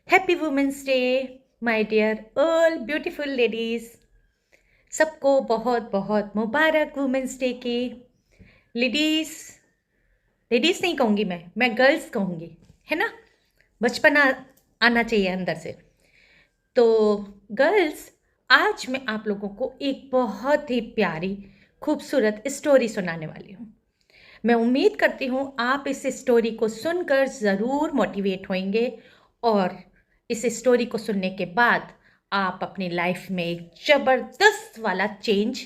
Happy women's day my dear all beautiful ladies. सबको बहुत बहुत मुबारक वुमेंस डे की। लेडीज़ लेडीज़ नहीं कहूँगी, मैं गर्ल्स कहूँगी, है ना। बचपना आना चाहिए अंदर से। तो गर्ल्स, आज मैं आप लोगों को एक बहुत ही प्यारी खूबसूरत स्टोरी सुनाने वाली हूँ। मैं उम्मीद करती हूँ आप इस स्टोरी को सुनकर ज़रूर मोटिवेट होंगे और इस स्टोरी को सुनने के बाद आप अपनी लाइफ में एक ज़बरदस्त वाला चेंज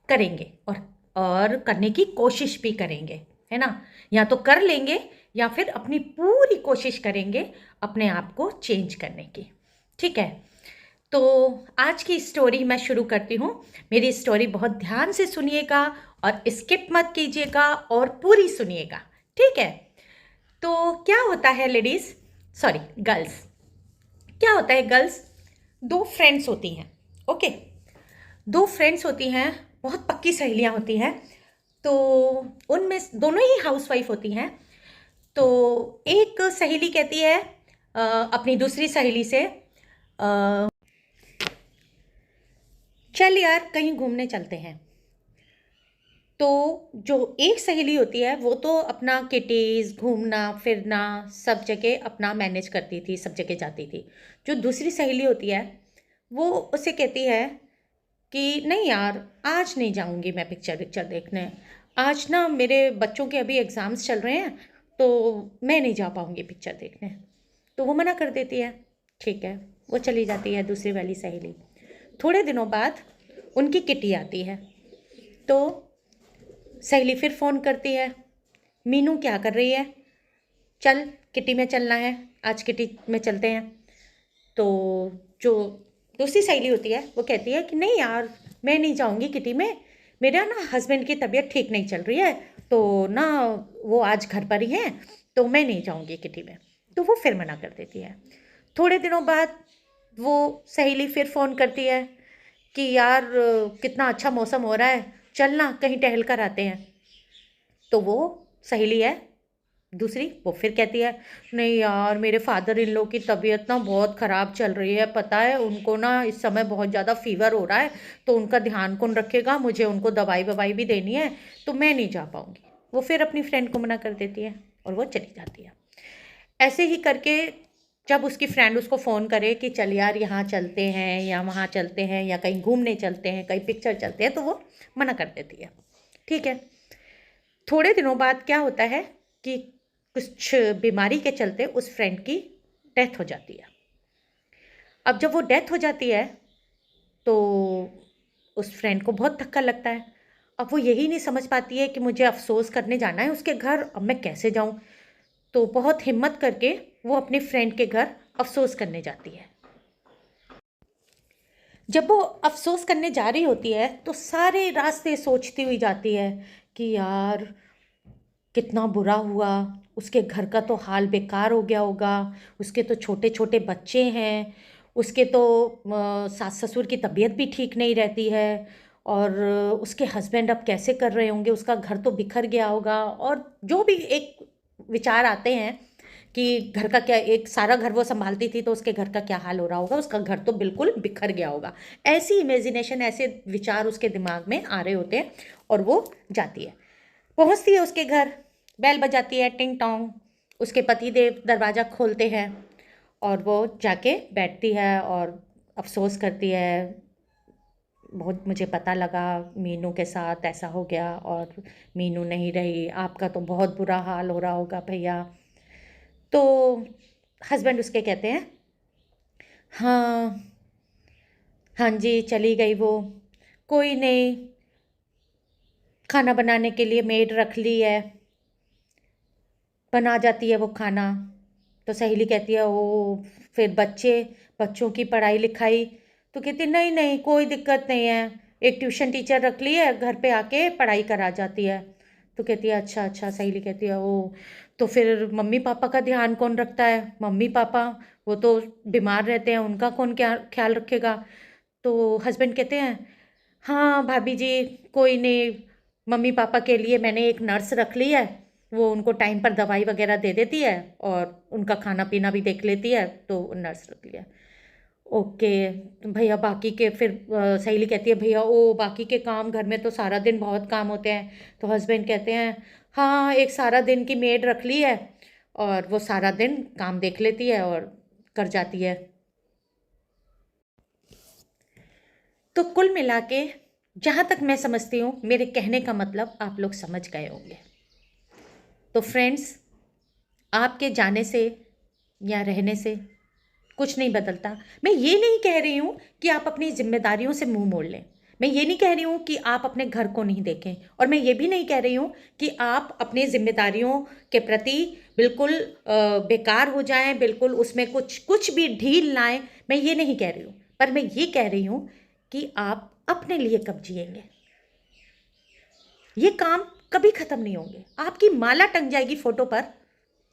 करेंगे और करने की कोशिश भी करेंगे, है ना। या तो कर लेंगे या फिर अपनी पूरी कोशिश करेंगे अपने आप को चेंज करने की। ठीक है, तो आज की स्टोरी मैं शुरू करती हूँ। मेरी स्टोरी बहुत ध्यान से सुनिएगा और स्किप मत कीजिएगा और पूरी सुनिएगा, ठीक है। तो क्या होता है लेडीज़, सॉरी गर्ल्स, क्या होता है गर्ल्स, दो फ्रेंड्स होती हैं। ओके, दो फ्रेंड्स होती हैं, बहुत पक्की सहेलियां होती हैं। तो उनमें दोनों ही हाउसवाइफ होती हैं। तो एक सहेली कहती है अपनी दूसरी सहेली से, चल यार कहीं घूमने चलते हैं। तो जो एक सहेली होती है वो तो अपना किटीज़ घूमना फिरना सब जगह अपना मैनेज करती थी, सब जगह जाती थी। जो दूसरी सहेली होती है वो उसे कहती है कि नहीं यार, आज नहीं जाऊंगी मैं पिक्चर देखने। आज ना मेरे बच्चों के अभी एग्ज़ाम्स चल रहे हैं, तो मैं नहीं जा पाऊंगी पिक्चर देखने। तो वो मना कर देती है। ठीक है, वो चली जाती है दूसरी वाली सहेली। थोड़े दिनों बाद उनकी किटी आती है। तो सहेली फिर फ़ोन करती है, मीनू क्या कर रही है, चल किटी में चलना है, आज किटी में चलते हैं। तो जो दूसरी सहेली होती है वो कहती है कि नहीं यार, मैं नहीं जाऊंगी किटी में, मेरा ना हस्बैंड की तबीयत ठीक नहीं चल रही है, तो ना वो आज घर पर ही हैं, तो मैं नहीं जाऊंगी किटी में। तो वो फिर मना कर देती है। थोड़े दिनों बाद वो सहेली फिर फ़ोन करती है कि यार कितना अच्छा मौसम हो रहा है, चलना कहीं टहल कर आते हैं। तो वो सहेली है दूसरी, वो फिर कहती है नहीं यार, मेरे फादर इन लो की तबीयत ना बहुत ख़राब चल रही है, पता है उनको ना इस समय बहुत ज़्यादा फीवर हो रहा है, तो उनका ध्यान कौन रखेगा, मुझे उनको दवाई ववाई भी देनी है, तो मैं नहीं जा पाऊँगी। वो फिर अपनी फ्रेंड को मना कर देती है और वो चली जाती है। ऐसे ही करके जब उसकी फ्रेंड उसको फ़ोन करे कि चल यार यहाँ चलते हैं या वहाँ चलते हैं या कहीं घूमने चलते हैं, कहीं पिक्चर चलते हैं, तो वो मना कर देती है। ठीक है, थोड़े दिनों बाद क्या होता है कि कुछ बीमारी के चलते उस फ्रेंड की डेथ हो जाती है। अब जब वो डेथ हो जाती है तो उस फ्रेंड को बहुत धक्का लगता है। अब वो यही नहीं समझ पाती है कि मुझे अफ़सोस करने जाना है उसके घर, अब मैं कैसे जाऊँ। तो बहुत हिम्मत करके वो अपने फ्रेंड के घर अफ़सोस करने जाती है। जब वो अफ़सोस करने जा रही होती है तो सारे रास्ते सोचती हुई जाती है कि यार कितना बुरा हुआ, उसके घर का तो हाल बेकार हो गया होगा, उसके तो छोटे छोटे बच्चे हैं, उसके तो सास ससुर की तबीयत भी ठीक नहीं रहती है, और उसके हस्बैंड अब कैसे कर रहे होंगे, उसका घर तो बिखर गया होगा, और जो भी एक विचार आते हैं कि घर का क्या, एक सारा घर वो संभालती थी तो उसके घर का क्या हाल हो रहा होगा, उसका घर तो बिल्कुल बिखर गया होगा। ऐसी इमेजिनेशन, ऐसे विचार उसके दिमाग में आ रहे होते हैं और वो जाती है, पहुंचती है उसके घर, बेल बजाती है टिंग टोंग। उसके पति देव दरवाज़ा खोलते हैं और वो जाके बैठती है और अफसोस करती है, बहुत मुझे पता लगा मीनू के साथ ऐसा हो गया और मीनू नहीं रही, आपका तो बहुत बुरा हाल हो रहा होगा भैया। तो हस्बैंड उसके कहते हैं, हाँ हाँ जी चली गई वो, कोई नहीं, खाना बनाने के लिए मेड रख ली है, बना जाती है वो खाना। तो सहेली कहती है ओ, फिर बच्चों की पढ़ाई लिखाई। तो कहती है नहीं नहीं कोई दिक्कत नहीं है, एक ट्यूशन टीचर रख ली है, घर पे आके पढ़ाई करा जाती है। तो कहती है अच्छा अच्छा। सहेली कहती है ओ, तो फिर मम्मी पापा का ध्यान कौन रखता है, मम्मी पापा वो तो बीमार रहते हैं, उनका कौन क्या ख्याल रखेगा। तो हस्बैंड कहते हैं हाँ भाभी जी, कोई नहीं, मम्मी पापा के लिए मैंने एक नर्स रख ली है, वो उनको टाइम पर दवाई वगैरह दे देती है और उनका खाना पीना भी देख लेती है, तो नर्स रख लिया। ओके। तो भैया बाकी के फिर सहेली कहती है भैया ओ बाकी के काम घर में तो सारा दिन बहुत काम होते हैं। तो हस्बैंड कहते हैं हाँ एक सारा दिन की मेड रख ली है और वो सारा दिन काम देख लेती है और कर जाती है। तो कुल मिला के जहाँ तक मैं समझती हूँ मेरे कहने का मतलब आप लोग समझ गए होंगे। तो फ्रेंड्स, आपके जाने से या रहने से कुछ नहीं बदलता। मैं ये नहीं कह रही हूँ कि आप अपनी जिम्मेदारियों से मुंह मोड़ लें। मैं ये नहीं कह रही हूँ कि आप अपने घर को नहीं देखें, और मैं ये भी नहीं कह रही हूँ कि आप अपनी जिम्मेदारियों के प्रति बिल्कुल बेकार हो जाएं, बिल्कुल उसमें कुछ कुछ भी ढील लाएं। मैं ये नहीं कह रही हूँ, पर मैं ये कह रही हूँ कि आप अपने लिए कब जिएंगे। ये काम कभी खत्म नहीं होंगे। आपकी माला टंग जाएगी फोटो पर,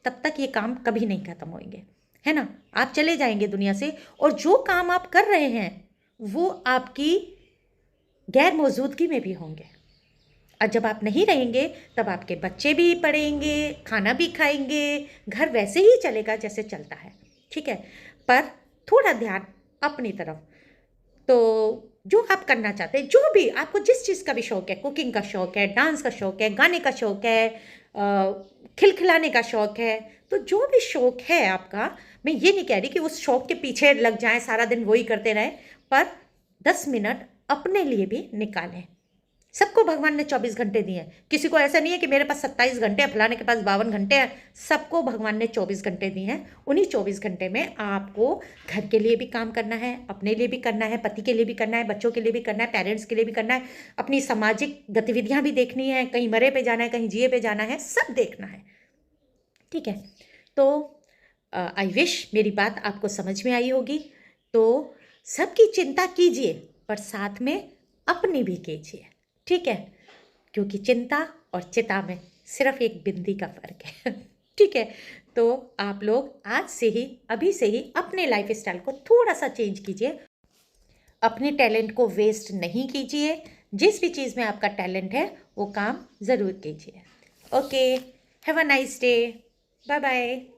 तब तक ये काम कभी नहीं खत्म होंगे, है ना। आप चले जाएंगे दुनिया से, और जो काम आप कर रहे हैं वो आपकी गैर मौजूदगी में भी होंगे। और जब आप नहीं रहेंगे तब आपके बच्चे भी पढ़ेंगे, खाना भी खाएंगे, घर वैसे ही चलेगा जैसे चलता है, ठीक है। पर थोड़ा ध्यान अपनी तरफ। तो जो आप करना चाहते हैं, जो भी आपको जिस चीज़ का भी शौक है, कुकिंग का शौक है, डांस का शौक है, गाने का शौक है, खिलखिलाने का शौक है, तो जो भी शौक है आपका, मैं ये नहीं कह रही कि उस शौक के पीछे लग जाएं, सारा दिन वही करते रहें, पर 10 मिनट अपने लिए भी निकालें। सबको भगवान ने 24 घंटे दिए हैं। किसी को ऐसा नहीं है कि मेरे पास 27 घंटे है, फलाने के पास 52 घंटे हैं। सबको भगवान ने 24 घंटे दिए हैं। उन्हीं 24 घंटे में आपको घर के लिए भी काम करना है, अपने लिए भी करना है, पति के लिए भी करना है, बच्चों के लिए भी करना है, पेरेंट्स के लिए भी करना है, अपनी सामाजिक गतिविधियां भी देखनी है, कहीं मरे पे जाना है, कहीं जिए पे जाना है, सब देखना है, ठीक है। तो आई विश मेरी बात आपको समझ में आई होगी। तो सबकी चिंता कीजिए, पर साथ में अपनी भी कीजिए, ठीक है। क्योंकि चिंता और चिता में सिर्फ एक बिंदी का फर्क है ठीक है। तो आप लोग आज से ही, अभी से ही अपने लाइफ स्टाइल को थोड़ा सा चेंज कीजिए। अपने टैलेंट को वेस्ट नहीं कीजिए। जिस भी चीज़ में आपका टैलेंट है वो काम ज़रूर कीजिए। Okay, have a nice day, bye bye.